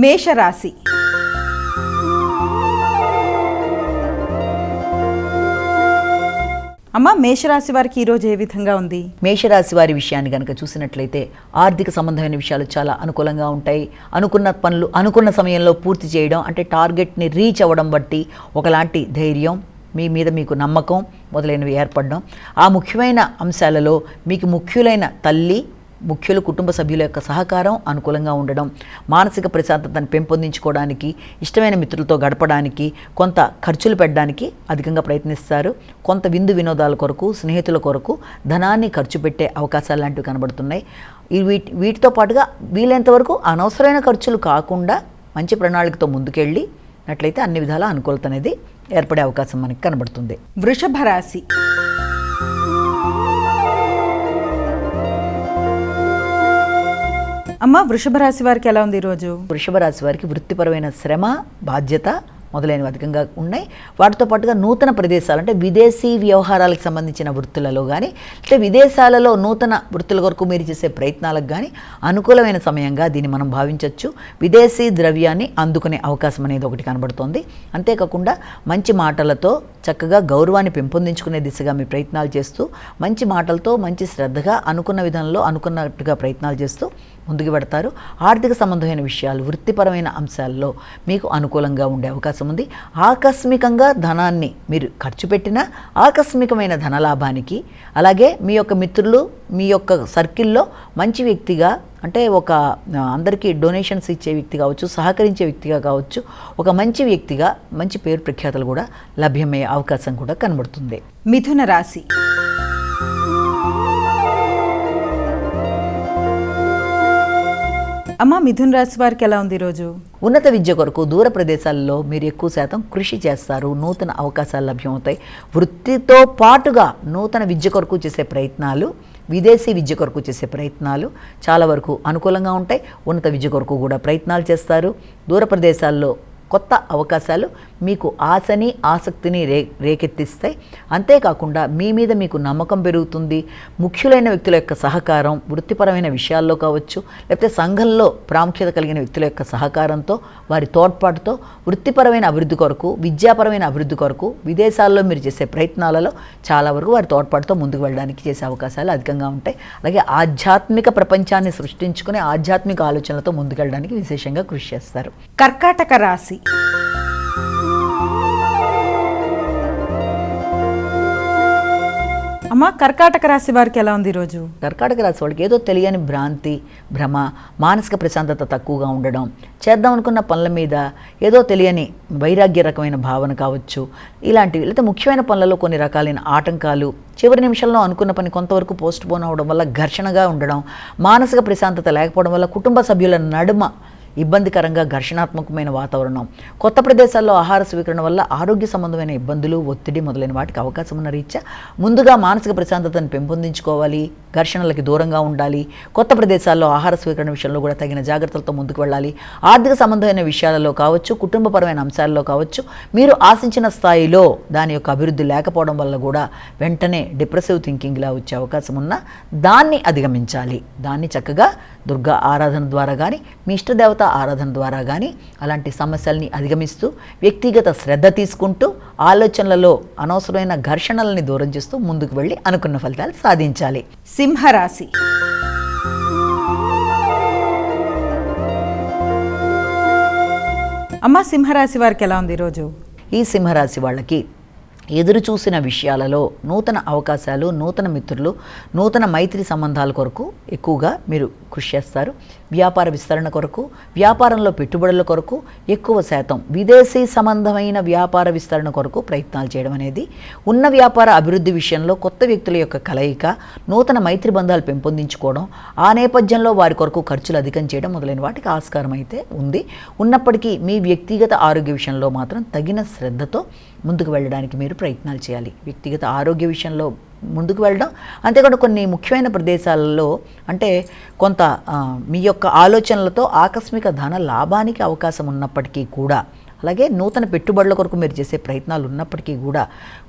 మేషరాశి. అమ్మ, మేషరాశి వారికి ఈరోజు ఏ విధంగా ఉంది? మేషరాశి వారి విషయాన్ని కనుక చూసినట్లయితే ఆర్థిక సంబంధమైన విషయాలు చాలా అనుకూలంగా ఉంటాయి. అనుకున్న పనులు అనుకున్న సమయంలో పూర్తి చేయడం, అంటే టార్గెట్ని రీచ్ అవ్వడం బట్టి ఒకలాంటి ధైర్యం, మీ మీద మీకు నమ్మకం మొదలైనవి ఏర్పడడం. ఆ ముఖ్యమైన అంశాలలో మీకు ముఖ్యులైన తల్లి, ముఖ్యులు కుటుంబ సభ్యుల యొక్క సహకారం అనుకూలంగా ఉండడం, మానసిక ప్రశాంతతను పెంపొందించుకోవడానికి, ఇష్టమైన మిత్రులతో గడపడానికి, కొంత ఖర్చులు పెట్టడానికి అధికంగా ప్రయత్నిస్తారు. కొంత విందు వినోదాల కొరకు, స్నేహితుల కొరకు ధనాన్ని ఖర్చు పెట్టే అవకాశాలు లాంటివి కనబడుతున్నాయి. వీటితో పాటుగా వీలైనంత వరకు అనవసరమైన ఖర్చులు కాకుండా మంచి ప్రణాళికతో ముందుకెళ్ళినట్లయితే అన్ని విధాల అనుకూలత అనేది ఏర్పడే అవకాశం మనకి కనబడుతుంది. వృషభ రాశి. అమ్మ, వృషభ రాశి వారికి ఎలా ఉంది ఈరోజు? వృషభ రాశి వారికి వృత్తిపరమైన శ్రమ, బాధ్యత మొదలైనవి అధికంగా ఉన్నాయి. వాటితో పాటుగా నూతన ప్రదేశాలు, అంటే విదేశీ వ్యవహారాలకు సంబంధించిన వృత్తులలో కానీ, అంటే విదేశాలలో నూతన వృత్తుల కొరకు మీరు చేసే ప్రయత్నాలకు కానీ అనుకూలమైన సమయంగా దీన్ని మనం భావించవచ్చు. విదేశీ ద్రవ్యాన్ని అందుకునే అవకాశం అనేది ఒకటి కనబడుతోంది. అంతేకాకుండా మంచి మాటలతో చక్కగా గౌరవాన్ని పెంపొందించుకునే దిశగా మీ ప్రయత్నాలు చేస్తూ, మంచి మాటలతో మంచి శ్రద్ధగా అనుకున్న విధానంలో అనుకున్నట్టుగా ప్రయత్నాలు చేస్తూ ముందుకు పెడతారు. ఆర్థిక సంబంధమైన విషయాలు, వృత్తిపరమైన అంశాల్లో మీకు అనుకూలంగా ఉండే అవకాశం ఉంది. ఆకస్మికంగా ధనాన్ని మీరు ఖర్చు పెట్టినా ఆకస్మికమైన ధనలాభానికి, అలాగే మీ యొక్క మిత్రులు, మీ యొక్క సర్కిల్లో మంచి వ్యక్తిగా, అంటే ఒక అందరికీ డొనేషన్స్ ఇచ్చే వ్యక్తి కావచ్చు, సహకరించే వ్యక్తిగా కావచ్చు, ఒక మంచి వ్యక్తిగా మంచి పేరు ప్రఖ్యాతలు కూడా లభ్యమయ్యే అవకాశం కూడా కనబడుతుంది. మిథున రాశి. అమ్మ, మిథున రాశి వారికి ఎలా ఉంది ఈరోజు? ఉన్నత విద్య కొరకు దూర ప్రదేశాల్లో మీరు ఎక్కువ శాతం కృషి చేస్తారు. నూతన అవకాశాలు లభ్యమవుతాయి. వృత్తితో పాటుగా నూతన విద్య కొరకు చేసే ప్రయత్నాలు, విదేశీ విద్య కొరకు చేసే ప్రయత్నాలు చాలా వరకు అనుకూలంగా ఉంటాయి. ఉన్నత విద్య కొరకు కూడా ప్రయత్నాలు చేస్తారు. దూర ప్రదేశాల్లో కొత్త అవకాశాలు మీకు ఆశని, ఆసక్తిని రేకెత్తిస్తాయి. అంతేకాకుండా మీ మీద మీకు నమ్మకం పెరుగుతుంది. ముఖ్యులైన వ్యక్తుల యొక్క సహకారం, వృత్తిపరమైన విషయాల్లో కావచ్చు, లేకపోతే సంఘంలో ప్రాముఖ్యత కలిగిన వ్యక్తుల యొక్క సహకారంతో, వారి తోడ్పాటుతో వృత్తిపరమైన అభివృద్ధి కొరకు, విద్యాపరమైన అభివృద్ధి కొరకు విదేశాల్లో మీరు చేసే ప్రయత్నాలలో చాలా వరకు వారి తోడ్పాటుతో ముందుకు వెళ్ళడానికి చేసే అవకాశాలు అధికంగా ఉంటాయి. అలాగే ఆధ్యాత్మిక ప్రపంచాన్ని సృష్టించుకునే ఆధ్యాత్మిక ఆలోచనలతో ముందుకెళ్ళడానికి విశేషంగా కృషి చేస్తారు. కర్కాటక రాశి. అమ్మ, కర్కాటక రాశి వారికి ఎలా ఉంది ఈరోజు? కర్కాటక రాశి వాళ్ళకి ఏదో తెలియని భ్రాంతి, భ్రమ, మానసిక ప్రశాంతత తక్కువగా ఉండడం, చేద్దాం అనుకున్న పనుల మీద ఏదో తెలియని వైరాగ్య రకమైన భావన కావచ్చు, ఇలాంటివి. లేకపోతే ముఖ్యమైన పనులలో కొన్ని రకాలైన ఆటంకాలు, చివరి నిమిషంలో అనుకున్న పని కొంతవరకు పోస్ట్ పోన్ అవ్వడం వల్ల ఘర్షణగా ఉండడం, మానసిక ప్రశాంతత లేకపోవడం వల్ల కుటుంబ సభ్యుల నడుమ ఇబ్బందికరంగా ఘర్షణాత్మకమైన వాతావరణం, కొత్త ప్రదేశాల్లో ఆహార స్వీకరణ వల్ల ఆరోగ్య సంబంధమైన ఇబ్బందులు, ఒత్తిడి మొదలైన వాటికి అవకాశం ఉన్న రీత్యా ముందుగా మానసిక ప్రశాంతతను పెంపొందించుకోవాలి. ఘర్షణలకి దూరంగా ఉండాలి. కొత్త ప్రదేశాల్లో ఆహార స్వీకరణ విషయంలో కూడా తగిన జాగ్రత్తలతో ముందుకు వెళ్ళాలి. ఆర్థిక సంబంధమైన విషయాలలో కావచ్చు, కుటుంబపరమైన అంశాల్లో కావచ్చు, మీరు ఆశించిన స్థాయిలో దాని యొక్క అభివృద్ధి లేకపోవడం వల్ల కూడా వెంటనే డిప్రెసివ్ థింకింగ్లా వచ్చే అవకాశం ఉన్నా దాన్ని అధిగమించాలి. దాన్ని చక్కగా దుర్గా ఆరాధన ద్వారా కానీ, మీ ఇష్టదేవత ఆరాధన ద్వారా కానీ అలాంటి సమస్యల్ని అధిగమిస్తూ, వ్యక్తిగత శ్రద్ధ తీసుకుంటూ, ఆలోచనలలో అనవసరమైన ఘర్షణలని దూరం చేస్తూ ముందుకు వెళ్ళి అనుకున్న ఫలితాలు సాధించాలి. సింహరాశి. అమ్మ, సింహరాశి వారికి ఎలా ఉంది ఈరోజు? ఈ సింహరాశి వాళ్ళకి ఎదురు చూసిన విషయాలలో నూతన అవకాశాలు, నూతన మిత్రులు, నూతన మైత్రి సంబంధాల కొరకు ఎక్కువగా మీరు కృషి చేస్తారు. వ్యాపార విస్తరణ కొరకు, వ్యాపారంలో పెట్టుబడుల కొరకు ఎక్కువ శాతం విదేశీ సంబంధమైన వ్యాపార విస్తరణ కొరకు ప్రయత్నాలు చేయడం అనేది, ఉన్న వ్యాపార అభివృద్ధి విషయంలో కొత్త వ్యక్తుల యొక్క కలయిక, నూతన మైత్రి బంధాలు పెంపొందించుకోవడం, ఆ నేపథ్యంలో వారి కొరకు ఖర్చులు అధికం చేయడం మొదలైన వాటికి ఆస్కారం అయితే ఉంది. ఉన్నప్పటికీ మీ వ్యక్తిగత ఆరోగ్య విషయంలో మాత్రం తగిన శ్రద్ధతో ముందుకు వెళ్ళడానికి మీరు ప్రయత్నాలు చేయాలి. వ్యక్తిగత ఆరోగ్య విషయంలో ముందుకు వెళ్ళడం, అంతేకాకుండా కొన్ని ముఖ్యమైన ప్రదేశాలలో, అంటే కొంత మీ యొక్క ఆలోచనలతో ఆకస్మిక ధన లాభానికి అవకాశం ఉన్నప్పటికీ కూడా, అలాగే నూతన పెట్టుబడుల కొరకు మీరు చేసే ప్రయత్నాలు ఉన్నప్పటికీ కూడా,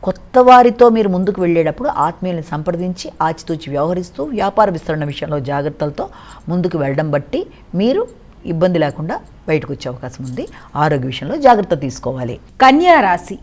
కొత్త వారితో మీరు ముందుకు వెళ్ళేటప్పుడు ఆత్మీయుల్ని సంప్రదించి ఆచితూచి వ్యవహరిస్తూ వ్యాపార విస్తరణ విషయంలో జాగ్రత్తలతో ముందుకు వెళ్ళడం బట్టి మీరు ఇబ్బంది లేకుండా బయటకు వచ్చే అవకాశం ఉంది. ఆరోగ్య విషయంలో జాగ్రత్త తీసుకోవాలి. కన్యా రాశి.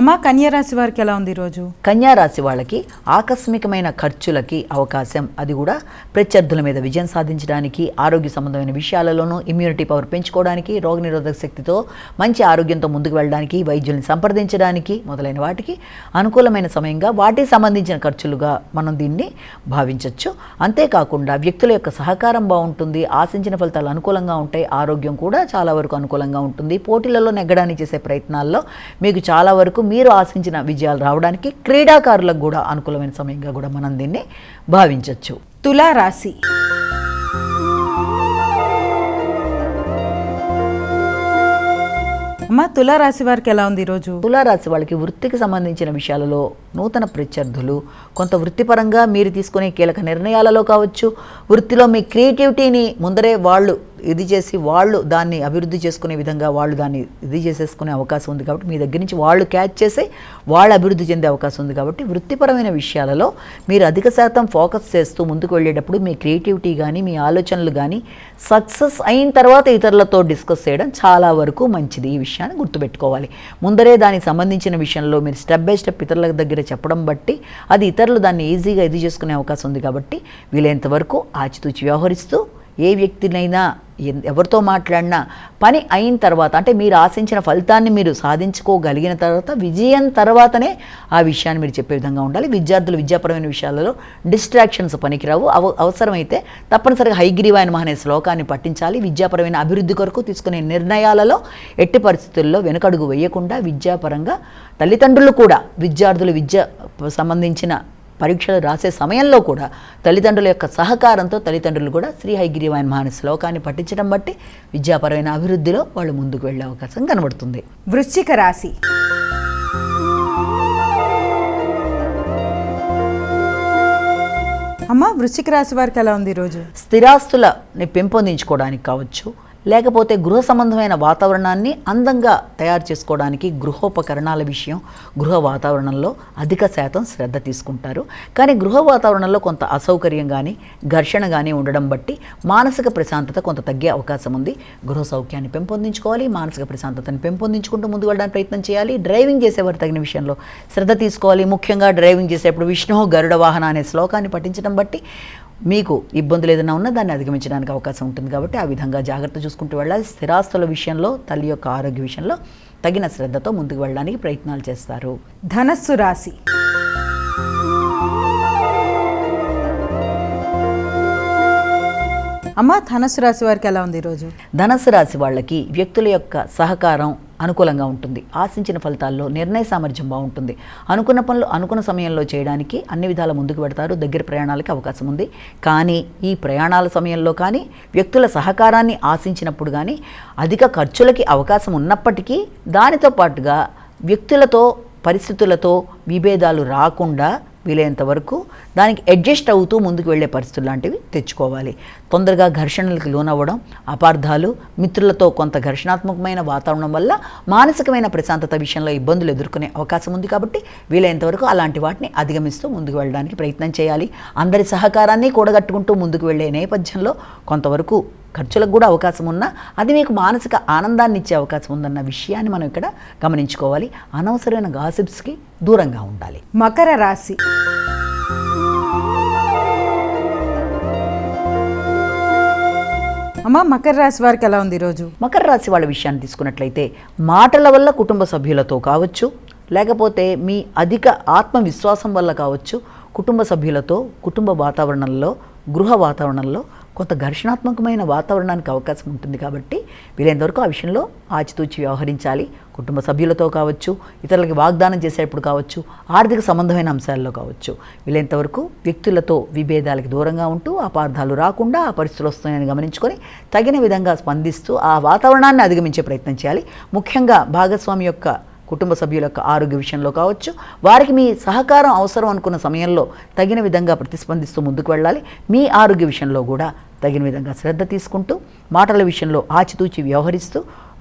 అమ్మ, కన్యా రాశి వారికి ఎలా ఉంది ఈరోజు? కన్యా రాశి వాళ్ళకి ఆకస్మికమైన ఖర్చులకి అవకాశం, అది కూడా ప్రత్యర్థుల మీద విజయం సాధించడానికి, ఆరోగ్య సంబంధమైన విషయాలలోనూ ఇమ్యూనిటీ పవర్ పెంచుకోవడానికి, రోగనిరోధక శక్తితో మంచి ఆరోగ్యంతో ముందుకు వెళ్ళడానికి, వైద్యుల్ని సంప్రదించడానికి మొదలైన వాటికి అనుకూలమైన సమయంగా వాటికి సంబంధించిన ఖర్చులుగా మనం దీన్ని భావించవచ్చు. అంతేకాకుండా వ్యక్తుల యొక్క సహకారం బాగుంటుంది, ఆశించిన ఫలితాలు అనుకూలంగా ఉంటాయి, ఆరోగ్యం కూడా చాలా వరకు అనుకూలంగా ఉంటుంది. పోటీలలో నెగ్గడానికి చేసే ప్రయత్నాల్లో మీకు చాలా వరకు మీరు ఆశించిన విజయాలు రావడానికి, క్రీడాకారులకు కూడా అనుకూలమైన సమయంగా కూడా మనం దీన్ని భావించవచ్చు. తులా రాశి. అమ్మ, తులారాశి వారికి ఎలా ఉంది ఈరోజు? తులారాశి వాళ్ళకి వృత్తికి సంబంధించిన విషయాలలో నూతన ప్రత్యర్థులు, కొంత వృత్తిపరంగా మీరు తీసుకునే కీలక నిర్ణయాలలో కావచ్చు, వృత్తిలో మీ క్రియేటివిటీని ముందరే వాళ్ళు ఇది చేసి వాళ్ళు దాన్ని అభివృద్ధి చేసుకునే విధంగా వాళ్ళు దాన్ని ఇది చేసేసుకునే అవకాశం ఉంది కాబట్టి మీ దగ్గర నుంచి వాళ్ళు క్యాచ్ చేసి వాళ్ళు అభివృద్ధి చెందే అవకాశం ఉంది కాబట్టి వృత్తిపరమైన విషయాలలో మీరు అధిక శాతం ఫోకస్ చేస్తూ ముందుకు వెళ్ళేటప్పుడు మీ క్రియేటివిటీ కానీ మీ ఆలోచనలు కానీ సక్సెస్ అయిన తర్వాత ఇతరులతో డిస్కస్ చేయడం చాలా వరకు మంచిది. ఈ విషయాన్ని గుర్తుపెట్టుకోవాలి. ముందరే దానికి సంబంధించిన విషయంలో మీరు స్టెప్ బై స్టెప్ ఇతరుల దగ్గర చెప్పడం బట్టి అది ఇతరులు దాన్ని ఈజీగా ఇది చేసుకునే అవకాశం ఉంది కాబట్టి వీలైనంత వరకు ఆచితూచి వ్యవహరిస్తూ ఏ వ్యక్తినైనా ఎవరితో మాట్లాడినా పని అయిన తర్వాత, అంటే మీరు ఆశించిన ఫలితాన్ని మీరు సాధించుకోగలిగిన తర్వాత విజయం తర్వాతనే ఆ విషయాన్ని మీరు చెప్పే విధంగా ఉండాలి. విద్యార్థులు విద్యాపరమైన విషయాలలో డిస్ట్రాక్షన్స్ పనికిరావు. అవసరమైతే తప్పనిసరిగా హయగ్రీవాయ నమః అనే శ్లోకాన్ని పఠించాలి. విద్యాపరమైన అభివృద్ధి కొరకు తీసుకునే నిర్ణయాలలో ఎట్టి పరిస్థితుల్లో వెనుకడుగు వేయకుండా విద్యాపరంగా తల్లిదండ్రులు కూడా విద్యార్థులు విద్య సంబంధించిన పరీక్షలు రాసే సమయంలో కూడా తల్లిదండ్రుల యొక్క సహకారంతో తల్లిదండ్రులు కూడా శ్రీ హయగ్రీవాయ నమః అనే శ్లోకాన్ని పఠించడం బట్టి విద్యాపరమైన అభివృద్ధిలో వాళ్ళు ముందుకు వెళ్ళే అవకాశం కనబడుతుంది. వృశ్చిక రాశి. అమ్మ, వృశ్చిక రాశి వారికి ఎలా ఉంది ఈరోజు? స్థిరాస్తులని పెంపొందించుకోవడానికి కావచ్చు, లేకపోతే గృహ సంబంధమైన వాతావరణాన్ని అందంగా తయారు చేసుకోవడానికి గృహోపకరణాల విషయం, గృహ వాతావరణంలో అధిక శాతం శ్రద్ధ తీసుకుంటారు. కానీ గృహ వాతావరణంలో కొంత అసౌకర్యం కానీ ఘర్షణ కానీ ఉండడం బట్టి మానసిక ప్రశాంతత కొంత తగ్గే అవకాశం ఉంది. గృహ సౌఖ్యాన్ని పెంపొందించుకోవాలి, మానసిక ప్రశాంతతను పెంపొందించుకుంటూ ముందుకు వెళ్ళడానికి ప్రయత్నం చేయాలి. డ్రైవింగ్ చేసేవారు తగిన విషయంలో శ్రద్ధ తీసుకోవాలి. ముఖ్యంగా డ్రైవింగ్ చేసేప్పుడు విష్ణు గరుడ వాహన అనే శ్లోకాన్ని పఠించడం బట్టి మీకు ఇబ్బందులు ఏదైనా ఉన్నా దాన్ని అధిగమించడానికి అవకాశం ఉంటుంది కాబట్టి ఆ విధంగా జాగ్రత్త చూసుకుంటూ వెళ్ళాలి. స్థిరాస్తుల విషయంలో, తల్లి యొక్క ఆరోగ్య విషయంలో తగిన శ్రద్ధతో ముందుకు వెళ్ళడానికి ప్రయత్నాలు చేస్తారు. ధనస్సు రాశి. అమ్మ, ధనస్సు రాశి వారికి ఎలా ఉంది ఈరోజు? ధనస్సు రాశి వాళ్ళకి వ్యక్తుల యొక్క సహకారం అనుకూలంగా ఉంటుంది. ఆశించిన ఫలితాల్లో నిర్ణయ సామర్థ్యం బాగుంటుంది. అనుకున్న పనులు అనుకున్న సమయంలో చేయడానికి అన్ని విధాల ముందుకు పెడతారు. దగ్గర ప్రయాణాలకి అవకాశం ఉంది. కానీ ఈ ప్రయాణాల సమయంలో కానీ వ్యక్తుల సహకారాన్ని ఆశించినప్పుడు కానీ అధిక ఖర్చులకి అవకాశం ఉన్నప్పటికీ దానితో పాటుగా వ్యక్తులతో పరిస్థితులతో విభేదాలు రాకుండా వీలైనంత వరకు దానికి అడ్జస్ట్ అవుతూ ముందుకు వెళ్ళే పరిస్థితులు లాంటివి తెచ్చుకోవాలి. తొందరగా ఘర్షణలకు లోనవ్వడం, అపార్థాలు, మిత్రులతో కొంత ఘర్షణాత్మకమైన వాతావరణం వల్ల మానసికమైన ప్రశాంతత విషయంలో ఇబ్బందులు ఎదుర్కొనే అవకాశం ఉంది కాబట్టి వీలైనంత వరకు అలాంటి వాటిని అధిగమిస్తూ ముందుకు వెళ్ళడానికి ప్రయత్నం చేయాలి. అందరి సహకారాన్ని కూడగట్టుకుంటూ ముందుకు వెళ్ళే నేపథ్యంలో కొంతవరకు ఖర్చులకు కూడా అవకాశం ఉన్నా అది మీకు మానసిక ఆనందాన్ని ఇచ్చే అవకాశం ఉందన్న విషయాన్ని మనం ఇక్కడ గమనించుకోవాలి. అనవసరమైన గాసిప్స్కి దూరంగా ఉండాలి. మకర రాశి. అమ్మ, మకర రాశి వారికి ఎలా ఉంది ఈరోజు? మకర రాశి వాళ్ళ విషయాన్ని తీసుకున్నట్లయితే మాటల వల్ల కుటుంబ సభ్యులతో కావచ్చు, లేకపోతే మీ అధిక ఆత్మవిశ్వాసం వల్ల కావచ్చు, కుటుంబ సభ్యులతో కుటుంబ వాతావరణంలో, గృహ వాతావరణంలో కొంత ఘర్షణాత్మకమైన వాతావరణానికి అవకాశం ఉంటుంది కాబట్టి వీలైనంతవరకు ఆ విషయంలో ఆచితూచి వ్యవహరించాలి. కుటుంబ సభ్యులతో కావచ్చు, ఇతరులకి వాగ్దానం చేసేటప్పుడు కావచ్చు, ఆర్థిక సంబంధమైన అంశాల్లో కావచ్చు వీలైనంతవరకు వ్యక్తులతో విభేదాలకు దూరంగా ఉంటూ అపార్థాలు రాకుండా ఆ పరిస్థితులు వస్తున్నాయని గమనించుకొని తగిన విధంగా స్పందిస్తూ ఆ వాతావరణాన్ని అధిగమించే ప్రయత్నం చేయాలి. ముఖ్యంగా భాగస్వామి యొక్క కుటుంబ సభ్యుల యొక్క ఆరోగ్య విషయంలో కావచ్చు, వారికి మీ సహకారం అవసరం అనుకున్న సమయంలో తగిన విధంగా ప్రతిస్పందిస్తూ ముందుకు వెళ్ళాలి. మీ ఆరోగ్య విషయంలో కూడా తగిన విధంగా శ్రద్ధ తీసుకుంటూ మాటల విషయంలో ఆచితూచి వ్యవహరిస్తూ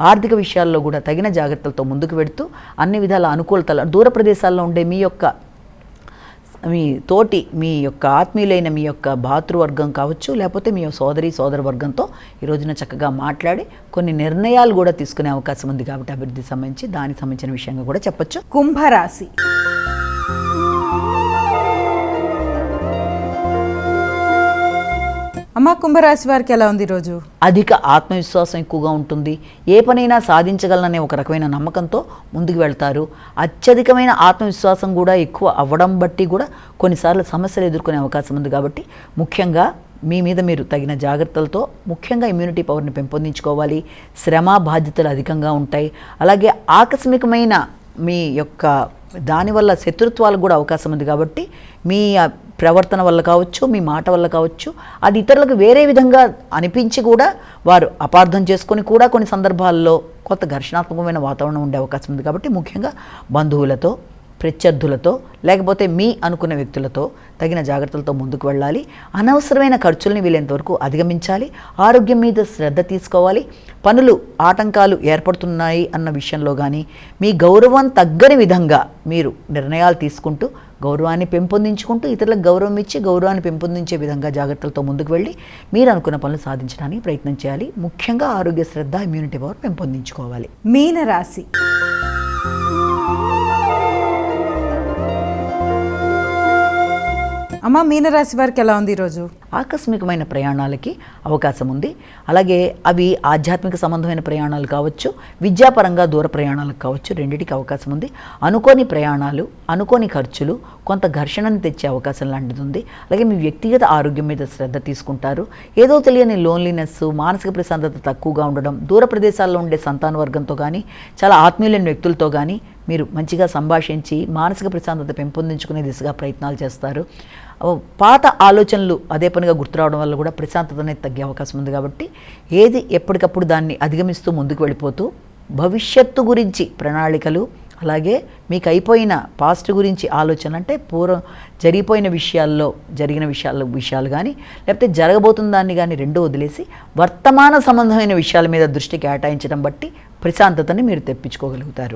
ఆర్థిక విషయాల్లో కూడా తగిన జాగ్రత్తలతో ముందుకు వెడుతూ అన్ని విధాల అనుకూలతలు, దూర ప్రదేశాల్లో ఉండే మీ యొక్క మీ యొక్క ఆత్మీయులైన మీ యొక్క భాతృవర్గం కావచ్చు, లేకపోతే మీ సోదర వర్గంతో ఈ రోజున చక్కగా మాట్లాడి కొన్ని నిర్ణయాలు కూడా తీసుకునే అవకాశం ఉంది. కాబట్టి అభివృద్ధికి సంబంధించి దానికి సంబంధించిన విషయంగా కూడా చెప్పొచ్చు. కుంభరాశి. అమ్మ, కుంభరాశి వారికి ఎలా ఉంది ఈరోజు? అధిక ఆత్మవిశ్వాసం ఎక్కువగా ఉంటుంది. ఏ పనైనా సాధించగలననే ఒక రకమైన నమ్మకంతో ముందుకు వెళ్తారు. అత్యధికమైన ఆత్మవిశ్వాసం కూడా ఎక్కువ అవ్వడం బట్టి కూడా కొన్నిసార్లు సమస్యలు ఎదుర్కొనే అవకాశం ఉంది. కాబట్టి ముఖ్యంగా మీ మీద మీరు తగిన జాగ్రత్తలతో ముఖ్యంగా ఇమ్యూనిటీ పవర్ని పెంపొందించుకోవాలి. శ్రమ బాధ్యతలు అధికంగా ఉంటాయి. అలాగే ఆకస్మికమైన మీ యొక్క దానివల్ల శత్రుత్వాలకు కూడా అవకాశం ఉంది. కాబట్టి మీ ప్రవర్తన వల్ల కావచ్చు, మీ మాట వల్ల కావచ్చు, అది ఇతరులకు వేరే విధంగా అనిపించి కూడా వారు అపార్థం చేసుకొని కూడా కొన్ని సందర్భాల్లో కొత్త ఘర్షణాత్మకమైన వాతావరణం ఉండే అవకాశం ఉంది. కాబట్టి ముఖ్యంగా బంధువులతో, ప్రత్యర్థులతో, లేకపోతే మీ అనుకున్న వ్యక్తులతో తగిన జాగ్రత్తలతో ముందుకు వెళ్ళాలి. అనవసరమైన ఖర్చుల్ని వీలైనంతవరకు అధిగమించాలి. ఆరోగ్యం మీద శ్రద్ధ తీసుకోవాలి. పనులు ఆటంకాలు ఏర్పడుతున్నాయి అన్న విషయంలో కానీ మీ గౌరవం తగ్గని విధంగా మీరు నిర్ణయాలు తీసుకుంటూ గౌరవాన్ని పెంపొందించుకుంటూ ఇతరులకు గౌరవం ఇచ్చి గౌరవాన్ని పెంపొందించే విధంగా జాగ్రత్తలతో ముందుకు వెళ్ళి మీరు అనుకున్న పనులు సాధించడానికి ప్రయత్నం చేయాలి. ముఖ్యంగా ఆరోగ్య శ్రద్ధ, ఇమ్యూనిటీ పవర్ పెంపొందించుకోవాలి. మీనరాశి. అమ్మ, మీనరాశి వారికి ఎలా ఉంది ఈరోజు? ఆకస్మికమైన ప్రయాణాలకి అవకాశం ఉంది. అలాగే అవి ఆధ్యాత్మిక సంబంధమైన ప్రయాణాలు కావచ్చు, విద్యాపరంగా దూర ప్రయాణాలకు కావచ్చు, రెండింటికి అవకాశం ఉంది. అనుకోని ప్రయాణాలు, అనుకోని ఖర్చులు, కొంత ఘర్షణను తెచ్చే అవకాశం లాంటిది ఉంది. అలాగే మీ వ్యక్తిగత ఆరోగ్యం మీద శ్రద్ధ తీసుకుంటారు. ఏదో తెలియని లోన్లీనెస్, మానసిక ప్రశాంతత తక్కువగా ఉండడం, దూర ప్రదేశాల్లో ఉండే సంతాన వర్గంతో కానీ, చాలా ఆత్మీయులైన వ్యక్తులతో కానీ మీరు మంచిగా సంభాషించి మానసిక ప్రశాంతత పెంపొందించుకునే దిశగా ప్రయత్నాలు చేస్తారు. పాత ఆలోచనలు అదే పనిగా గుర్తురావడం వల్ల కూడా ప్రశాంతత అనేది తగ్గే అవకాశం ఉంది. కాబట్టి ఏది ఎప్పటికప్పుడు దాన్ని అధిగమిస్తూ ముందుకు వెళ్ళిపోతూ భవిష్యత్తు గురించి ప్రణాళికలు, అలాగే మీకు అయిపోయిన పాస్ట్ గురించి ఆలోచన, అంటే పూర్వం జరిగిపోయిన జరిగిన విషయాలు కానీ లేకపోతే జరగబోతున్న దాన్ని కానీ రెండూ వదిలేసి వర్తమాన సంబంధమైన విషయాల మీద దృష్టి కేటాయించడం బట్టి ప్రశాంతతని మీరు తెప్పించుకోగలుగుతారు.